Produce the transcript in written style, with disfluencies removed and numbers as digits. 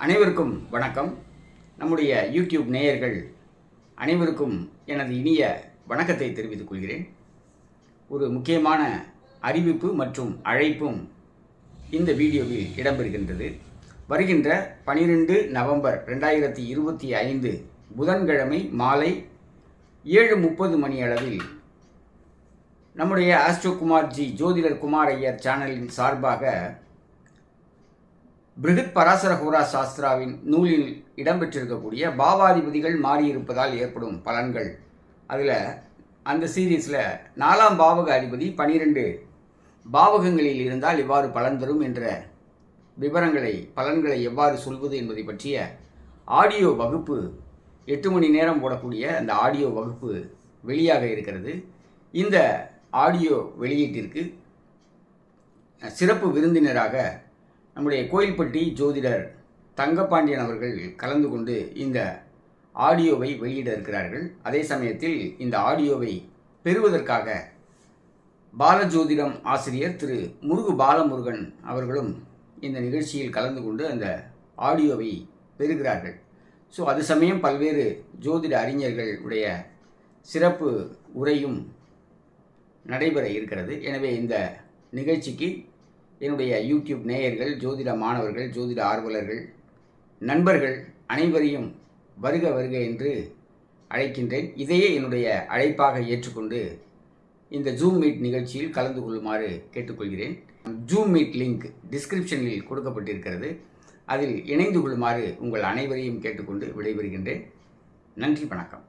அனைவருக்கும் வணக்கம். நம்முடைய யூடியூப் நேயர்கள் அனைவருக்கும் எனது இனிய வணக்கத்தை தெரிவித்துக் கொள்கிறேன். ஒரு முக்கியமான அறிவிப்பு மற்றும் அழைப்பும் இந்த வீடியோவில் இடம்பெறுகின்றது. வருகின்ற 12 நவம்பர் 2025 புதன்கிழமை மாலை 7:30 மணி அளவில் நம்முடைய ஆஸ்ட்ரோ குமார்ஜி ஜோதிடர் குமார் ஐயர் சேனலின் சார்பாக பிருகத் பராசர ஹோரா சாஸ்திராவின் நூலில் இடம்பெற்றிருக்கக்கூடிய பாவாதிபதிகள் மாறியிருப்பதால் ஏற்படும் பலன்கள், அதில் அந்த சீரீஸில் 4ஆம் பாவக அதிபதி 12 பாவகங்களில் இருந்தால் இவ்வாறு பலன் தரும் என்ற பலன்களை எவ்வாறு சொல்வது என்பதை பற்றிய ஆடியோ வகுப்பு 8 மணி நேரம் போடக்கூடிய அந்த ஆடியோ வகுப்பு வெளியாக இருக்கிறது. இந்த ஆடியோ வெளியீட்டிற்கு சிறப்பு விருந்தினராக நம்முடைய கோயில்பட்டி ஜோதிடர் தங்கப்பாண்டியன் அவர்கள் கலந்து கொண்டு இந்த ஆடியோவை வெளியிட இருக்கிறார்கள். அதே சமயத்தில் இந்த ஆடியோவை பெறுவதற்காக பாலஜோதிடம் ஆசிரியர் திரு முருகு பாலமுருகன் அவர்களும் இந்த நிகழ்ச்சியில் கலந்து கொண்டு அந்த ஆடியோவை பெறுகிறார்கள். ஸோ அது சமயம் பல்வேறு ஜோதிட அறிஞர்கள் உடைய சிறப்பு உரையும் நடைபெற இருக்கிறது. எனவே இந்த நிகழ்ச்சிக்கு என்னுடைய யூடியூப் நேயர்கள், ஜோதிட மாணவர்கள், ஜோதிட ஆர்வலர்கள், நண்பர்கள் அனைவரையும் வருக வருக என்று அழைக்கின்றேன். இதையே என்னுடைய அழைப்பாக ஏற்றுக்கொண்டு இந்த ஜூம் மீட் நிகழ்ச்சியில் கலந்து கொள்ளுமாறு கேட்டுக்கொள்கிறேன். ஜூம் மீட் லிங்க் டிஸ்கிரிப்ஷனில் கொடுக்கப்பட்டிருக்கிறது. அதில் இணைந்து கொள்ளுமாறு உங்கள் அனைவரையும் கேட்டுக்கொண்டு விடைபெறுகின்றேன். நன்றி, வணக்கம்.